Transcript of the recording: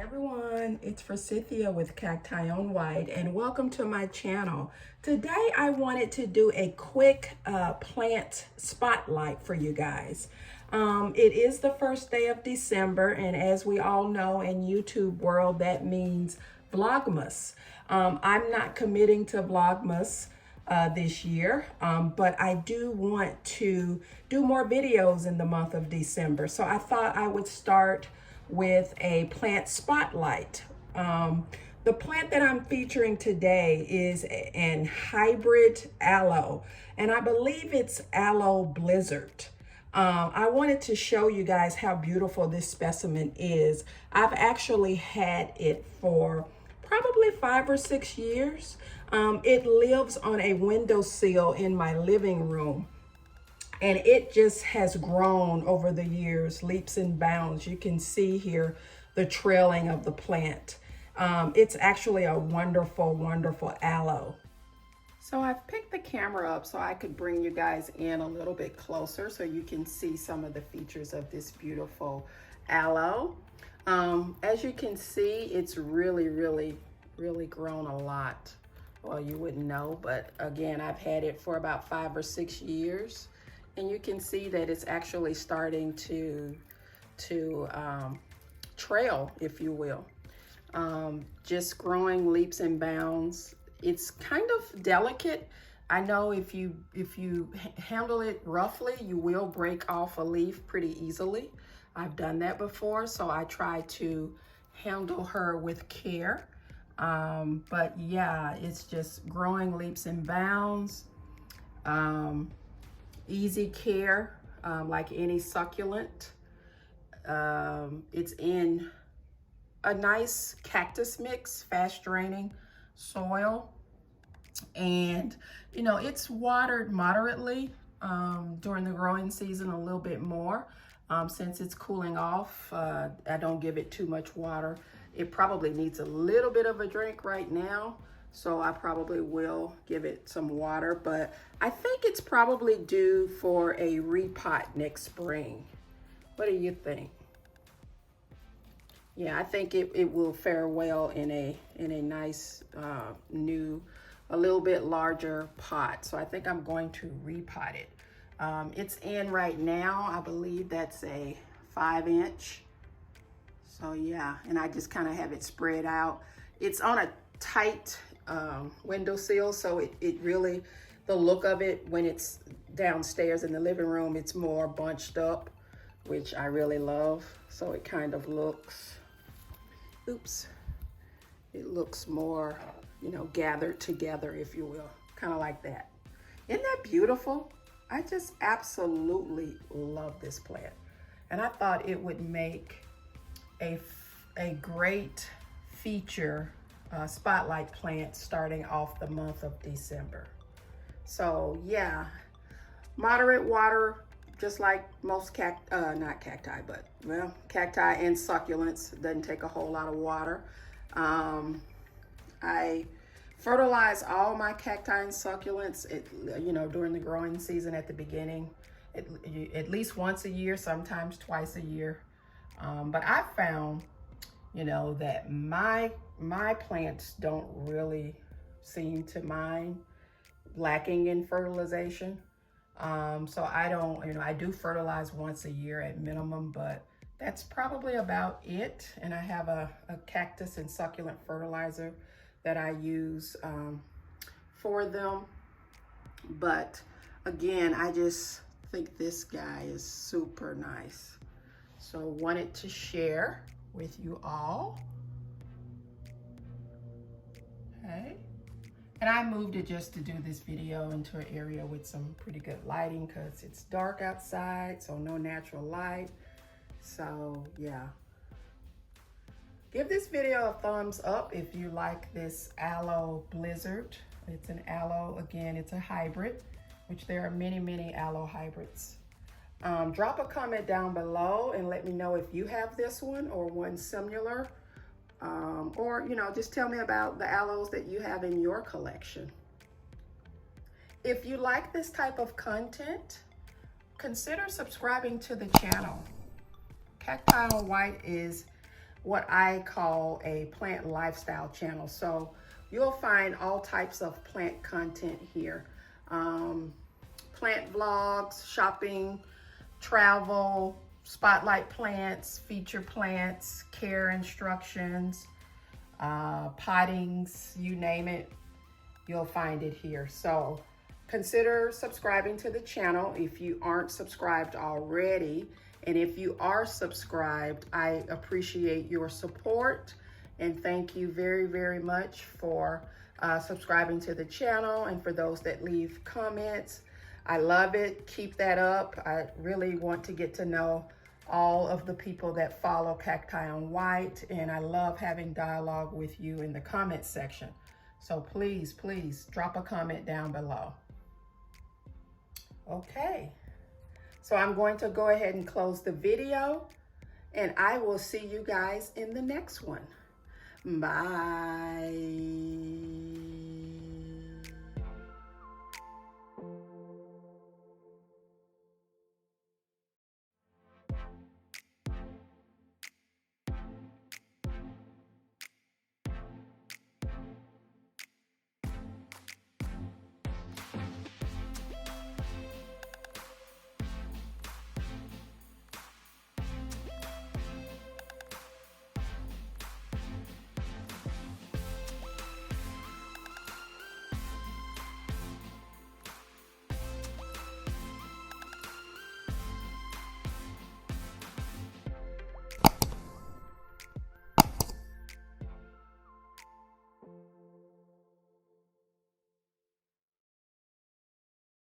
Everyone, it's Forsythia with CactiOnWhite and welcome to my channel. Today I wanted to do a quick plant spotlight for you guys. It is the first day of December, and as we all know in YouTube world, that means vlogmas. I'm not committing to vlogmas this year, but I do want to do more videos in the month of December. So I thought I would start with a plant spotlight. The plant that I'm featuring today is an hybrid aloe, and I believe it's Aloe Blizzard. I wanted to show you guys how beautiful this specimen is. I've actually had it for probably 5 or 6 years. It lives on a windowsill in my living room, and it just has grown over the years, leaps and bounds. You can see here the trailing of the plant. It's actually a wonderful, wonderful aloe. So I've picked the camera up so I could bring you guys in a little bit closer so you can see some of the features of this beautiful aloe. As you can see, it's really grown a lot. Well, you wouldn't know, but again, I've had it for about 5 or 6 years. And you can see that it's actually starting to trail, if you will. Just growing leaps and bounds. It's kind of delicate. I know if you handle it roughly, you will break off a leaf pretty easily. I've done that before, so I try to handle her with care. But yeah, it's just growing leaps and bounds. Easy care, like any succulent. It's in a nice cactus mix, fast draining soil. And, you know, it's watered moderately during the growing season, a little bit more. Since it's cooling off, I don't give it too much water. It probably needs a little bit of a drink right now, so I probably will give it some water, but I think it's probably due for a repot next spring. What do you think? Yeah, I think it will fare well in a nice new, a little bit larger pot. So I think I'm going to repot it. It's in right now, I believe that's a 5-inch. So yeah, and I just kind of have it spread out. It's on a tight windowsill, so it really, the look of it when it's downstairs in the living room, it's more bunched up, which I really love. So it kind of looks, it looks more, you know, gathered together, if you will, kind of like that. Isn't that beautiful? I just absolutely love this plant, and I thought it would make a great feature spotlight plant starting off the month of December. So yeah, moderate water, just like most not cacti, but well, cacti and succulents. Doesn't take a whole lot of water. I fertilize all my cacti and succulents, you know, during the growing season at the beginning, at least once a year, sometimes twice a year. But I found, you know, that my plants don't really seem to mind lacking in fertilization. So I don't, you know, I do fertilize once a year at minimum, but that's probably about it. And I have a cactus and succulent fertilizer that I use for them. But again, I just think this guy is super nice. So wanted to share with you all. Okay. And I moved it just to do this video into an area with some pretty good lighting because it's dark outside, so no natural light. So yeah. Give this video a thumbs up if you like this Aloe Blizzard. It's an aloe, again, it's a hybrid, which there are many aloe hybrids. Drop a comment down below and let me know if you have this one or one similar. Or, you know, just tell me about the aloes that you have in your collection. If you like this type of content, consider subscribing to the channel. CactiOnWhite is what I call a plant lifestyle channel. So you'll find all types of plant content here. Plant vlogs, shopping, travel, spotlight plants, feature plants, care instructions, pottings, you name it, you'll find it here. So consider subscribing to the channel if you aren't subscribed already. And if you are subscribed, I appreciate your support and thank you very, very much for subscribing to the channel, and for those that leave comments. I love it. Keep that up. I really want to get to know all of the people that follow CactiOnWhite, and I love having dialogue with you in the comment section. So please, please drop a comment down below. Okay, so I'm going to go ahead and close the video, and I will see you guys in the next one. Bye.